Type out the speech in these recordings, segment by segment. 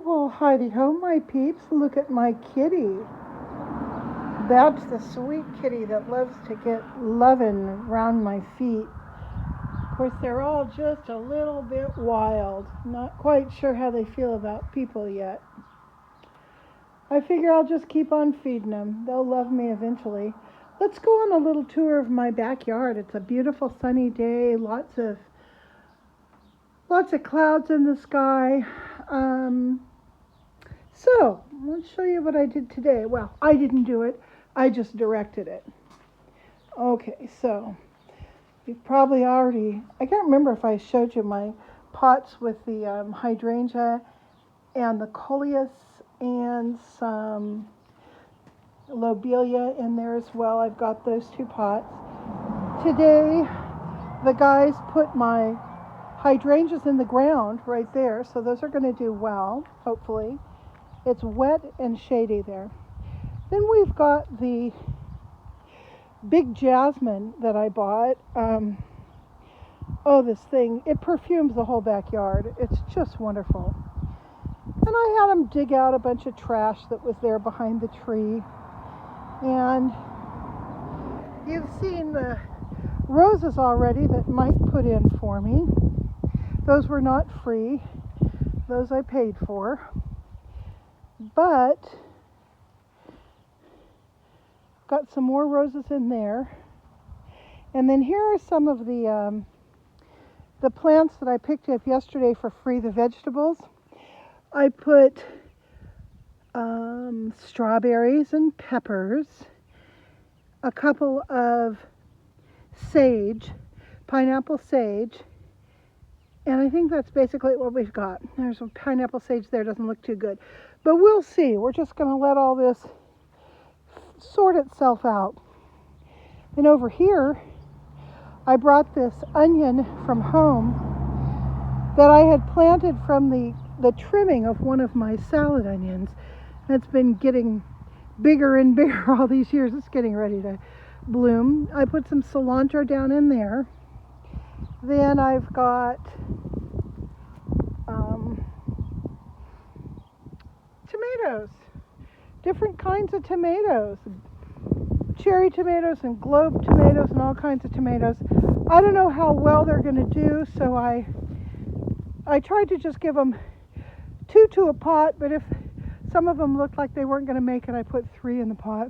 Well, Heidi ho, my peeps, look at my kitty. That's the sweet kitty that loves to get lovin' around my feet. Of course, they're all just a little bit wild. Not quite sure how they feel about people yet. I figure I'll just keep on feeding them. They'll love me eventually. Let's go on a little tour of my backyard. It's a beautiful sunny day, lots of clouds in the sky. So, let's show you what I did today. Well, I didn't do it. I just directed it. Okay, so you've probably already, I can't remember if I showed you my pots with the hydrangea and the coleus and some lobelia in there as well. I've got those two pots. Today, the guys put my hydrangeas in the ground right there, so those are going to do well, hopefully. It's wet and shady there. Then we've got the big jasmine that I bought. This thing, it perfumes the whole backyard. It's just wonderful. And I had them dig out a bunch of trash that was there behind the tree. And you've seen the roses already that Mike put in for me. Those were not free. Those I paid for. But got some more roses in there. And then here are some of the plants that I picked up yesterday for free, the vegetables. I put strawberries and peppers, a couple of sage, pineapple sage, and I think that's basically what we've got. There's a pineapple sage there, doesn't look too good. But we'll see. We're just going to let all this sort itself out. And over here, I brought this onion from home that I had planted from the trimming of one of my salad onions. And it's been getting bigger and bigger all these years. It's getting ready to bloom. I put some cilantro down in there. Then I've got tomatoes, different kinds of tomatoes, cherry tomatoes and globe tomatoes and all kinds of tomatoes. I don't know how well they're going to do, so I tried to just give them 2 to a pot, but if some of them looked like they weren't going to make it, I put 3 in the pot.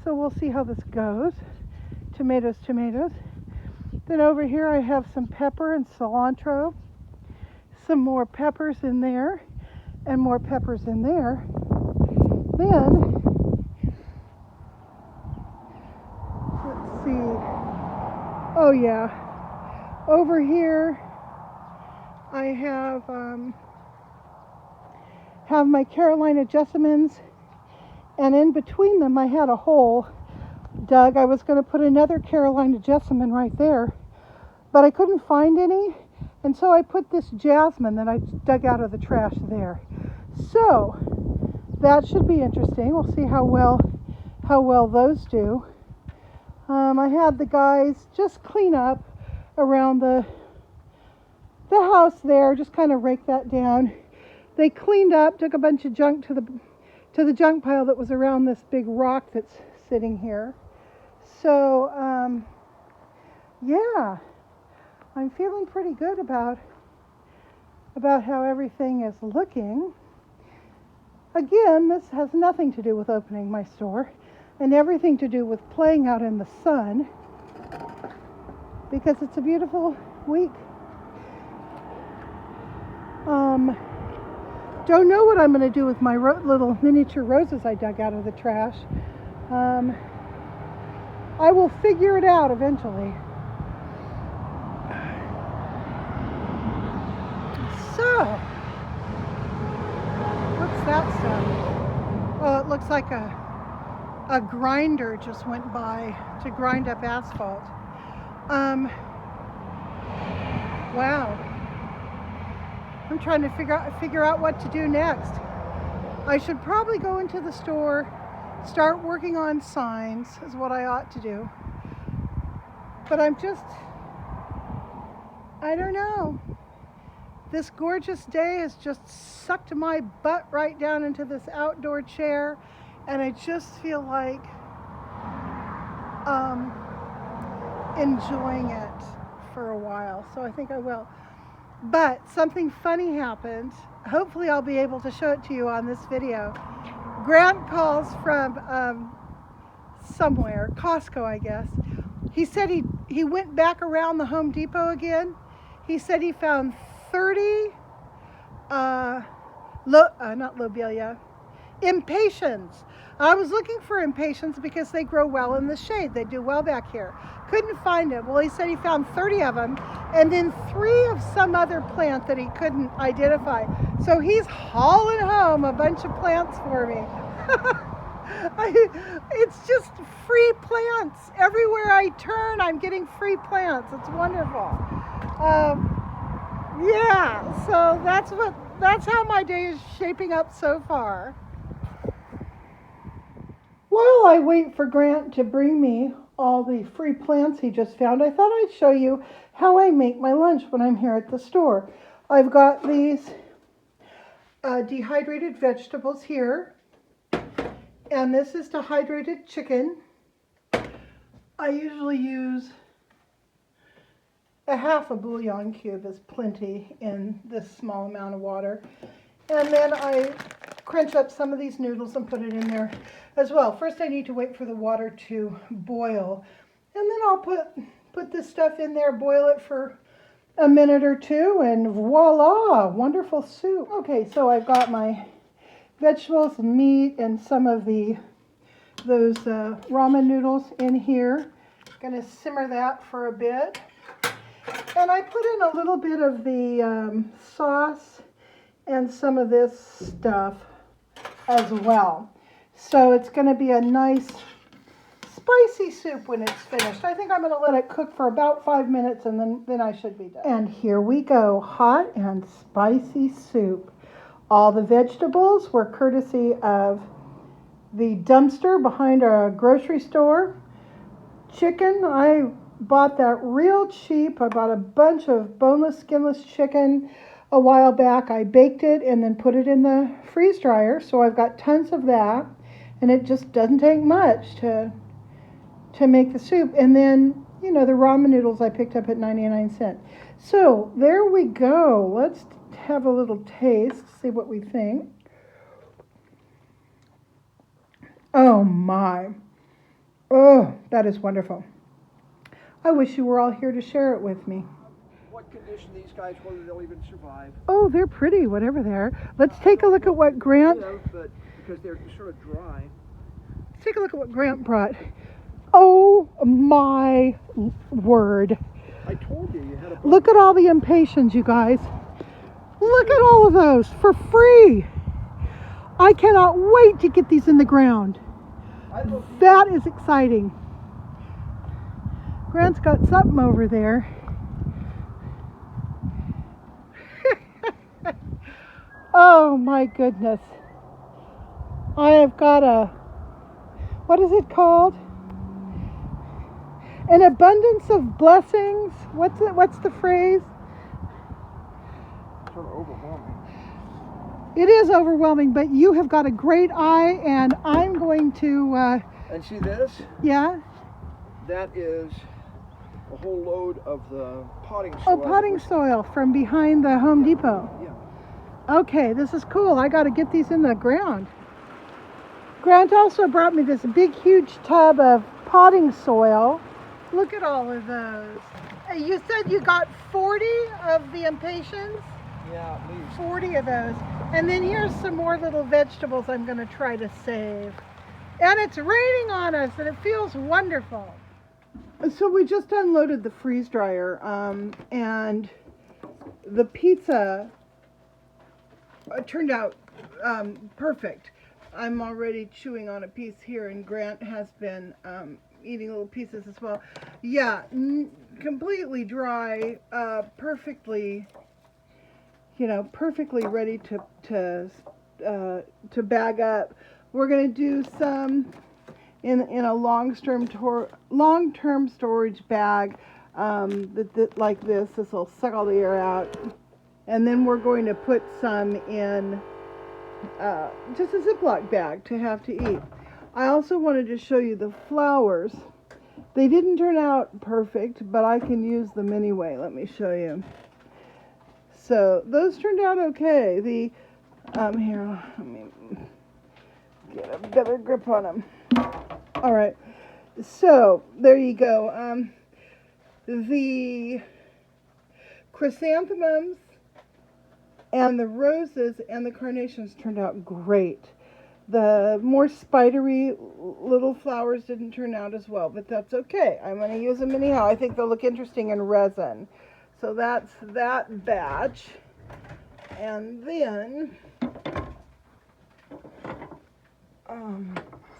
So we'll see how this goes. Tomatoes. Then over here I have some pepper and cilantro, some more peppers in there, and more peppers in there. Then, let's see, oh yeah, over here I have my Carolina jessamines, and in between them I had a hole dug. I was going to put another Carolina jessamine right there, but I couldn't find any, and so I put this jasmine that I dug out of the trash there. So that should be interesting. We'll see how well those do. I had the guys just clean up around the house there, just kind of rake that down. They cleaned up, took a bunch of junk to the junk pile that was around this big rock that's sitting here. So, yeah, I'm feeling pretty good about how everything is looking. Again, this has nothing to do with opening my store and everything to do with playing out in the sun, because it's a beautiful week. Don't know what I'm going to do with my little miniature roses I dug out of the trash. I will figure it out eventually. So, what's that sound? Oh, it looks like a grinder just went by to grind up asphalt. Wow. I'm trying to figure out what to do next. I should probably go into the store, start working on signs is what I ought to do. But I don't know. This gorgeous day has just sucked my butt right down into this outdoor chair, and I just feel like enjoying it for a while. So I think I will. But something funny happened. Hopefully I'll be able to show it to you on this video. Grant calls from somewhere, Costco, I guess. He said he went back around the Home Depot again. He said he found 30 not lobelia, impatiens. I was looking for impatiens because they grow well in the shade. They do well back here. Couldn't find it. Well, he said he found 30 of them, and then 3 of some other plant that he couldn't identify. So he's hauling home a bunch of plants for me. It's just free plants. Everywhere I turn, I'm getting free plants. It's wonderful. Yeah, so that's how my day is shaping up so far. While I wait for Grant to bring me all the free plants he just found, I thought I'd show you how I make my lunch when I'm here at the store. I've got these dehydrated vegetables here, and this is dehydrated chicken. I usually use a half a bouillon cube is plenty in this small amount of water. And then I crunch up some of these noodles and put it in there as well. First I need to wait for the water to boil. And then I'll put this stuff in there, boil it for a minute or two, and voila, wonderful soup. Okay, so I've got my vegetables and meat and some of those ramen noodles in here. Gonna simmer that for a bit. And I put in a little bit of the sauce and some of this stuff as well. So it's going to be a nice spicy soup when it's finished. I think I'm going to let it cook for about 5 minutes, and then I should be done. And here we go, hot and spicy soup. All the vegetables were courtesy of the dumpster behind our grocery store. Chicken, I bought that real cheap. I bought a bunch of boneless, skinless chicken a while back. I baked it and then put it in the freeze dryer. So I've got tons of that, and it just doesn't take much to make the soup. And then, you know, the ramen noodles I picked up at 99 cents. So there we go. Let's have a little taste, see what we think. Oh my. Oh, that is wonderful. I wish you were all here to share it with me. What condition these guys, whether they'll even survive. Oh, they're pretty, whatever they are. Let's take a look at what Grant... You know, but because they're sort of dry. Let's take a look at what Grant brought. Oh my word. I told you had a... Look at all the impatiens, you guys. Look at all of those for free. I cannot wait to get these in the ground. That is exciting. Grant's got something over there. Oh my goodness. I have got what is it called? An abundance of blessings. What's the phrase? Sort of overwhelming. It is overwhelming, but you have got a great eye, and I'm going to... and see this? Yeah? That is a whole load of the potting soil. Oh, potting soil from behind the Home Depot. Yeah. Okay, this is cool. I got to get these in the ground. Grant also brought me this big, huge tub of potting soil. Look at all of those. You said you got 40 of the impatiens? Yeah, at least. 40 of those. And then here's some more little vegetables I'm going to try to save. And it's raining on us, and it feels wonderful. So we just unloaded the freeze dryer, and the pizza turned out perfect. I'm already chewing on a piece here, and Grant has been eating little pieces as well. Yeah, completely dry, perfectly, perfectly ready to bag up. We're gonna do some in a long-term storage bag like this. This will suck all the air out. And then we're going to put some in just a Ziploc bag to have to eat. I also wanted to show you the flowers. They didn't turn out perfect, but I can use them anyway. Let me show you. So those turned out okay. The here, let me get a better grip on them. All right. So there you go. The chrysanthemums and the roses and the carnations turned out great. The more spidery little flowers didn't turn out as well, but that's okay. I'm going to use them anyhow. I think they'll look interesting in resin. So that's that batch. And then,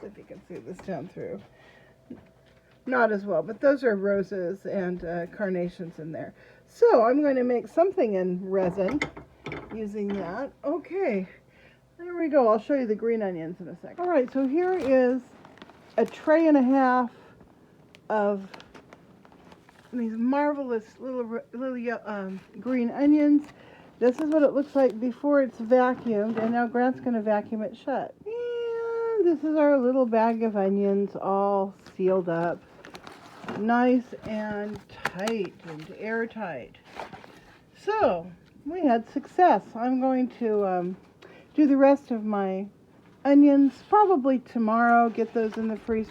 see if you can see this down through. Not as well, but those are roses and carnations in there. So I'm going to make something in resin using that. Okay, there we go. I'll show you the green onions in a second. All right, so here is a tray and a half of these marvelous little green onions. This is what it looks like before it's vacuumed, and now Grant's going to vacuum it shut. And this is our little bag of onions all sealed up. Nice and tight and airtight. So, we had success. I'm going to do the rest of my onions probably tomorrow. Get those in the freeze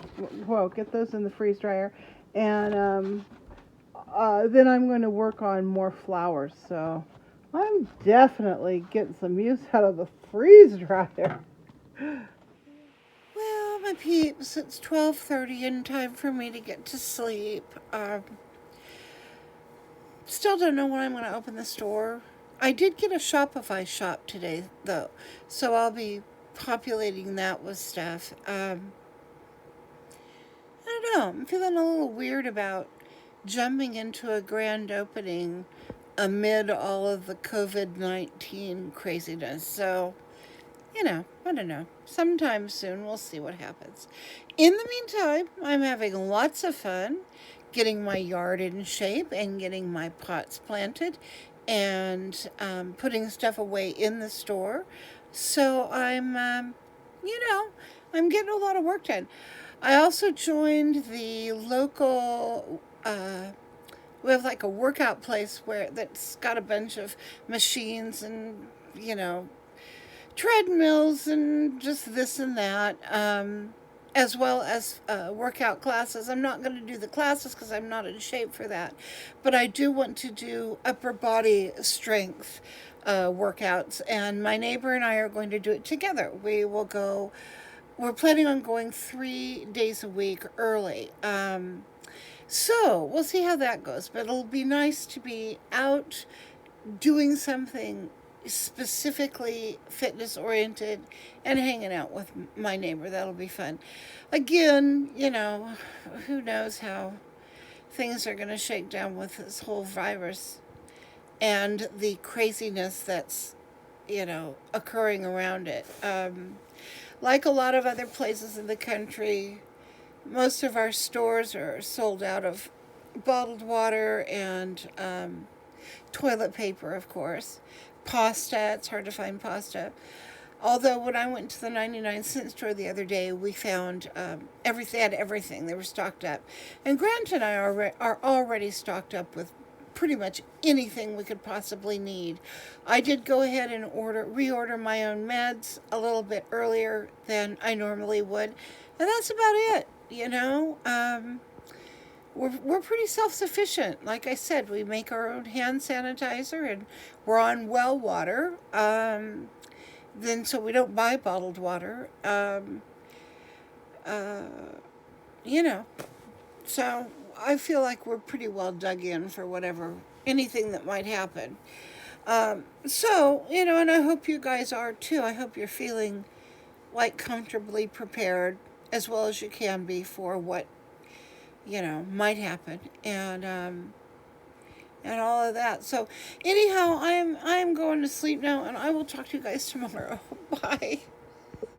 dryer, and then I'm going to work on more flowers. So I'm definitely getting some use out of the freeze dryer. Well, my peeps, it's 12:30 and time for me to get to sleep. Still don't know when I'm going to open the store. I did get a Shopify shop today, though, so I'll be populating that with stuff. I don't know. I'm feeling a little weird about jumping into a grand opening amid all of the COVID-19 craziness. So, I don't know. Sometime soon we'll see what happens. In the meantime, I'm having lots of fun getting my yard in shape and getting my pots planted and putting stuff away in the store. So I'm getting a lot of work done. I also joined the local, we have like a workout place that's got a bunch of machines and, treadmills and just this and that, as well as workout classes. I'm not going to do the classes because I'm not in shape for that, but I do want to do upper body strength workouts, and my neighbor and I are going to do it together. We're planning on going 3 days a week early. So we'll see how that goes, but it'll be nice to be out doing something specifically fitness oriented and hanging out with my neighbor. That'll be fun. Again, who knows how things are going to shake down with this whole virus and the craziness that's, occurring around it. Like a lot of other places in the country, most of our stores are sold out of bottled water and toilet paper, of course. Pasta, it's hard to find pasta. Although when I went to the 99-cent store the other day, we found everything. They were stocked up. And Grant and I are already stocked up with pretty much anything we could possibly need. I did go ahead and reorder my own meds a little bit earlier than I normally would. And that's about it, We're pretty self-sufficient. Like I said, we make our own hand sanitizer, and we're on well water. So we don't buy bottled water. So I feel like we're pretty well dug in for anything that might happen. And I hope you guys are too. I hope you're feeling like comfortably prepared as well as you can be for what might happen, and all of that. So anyhow, I'm going to sleep now, and I will talk to you guys tomorrow. Bye.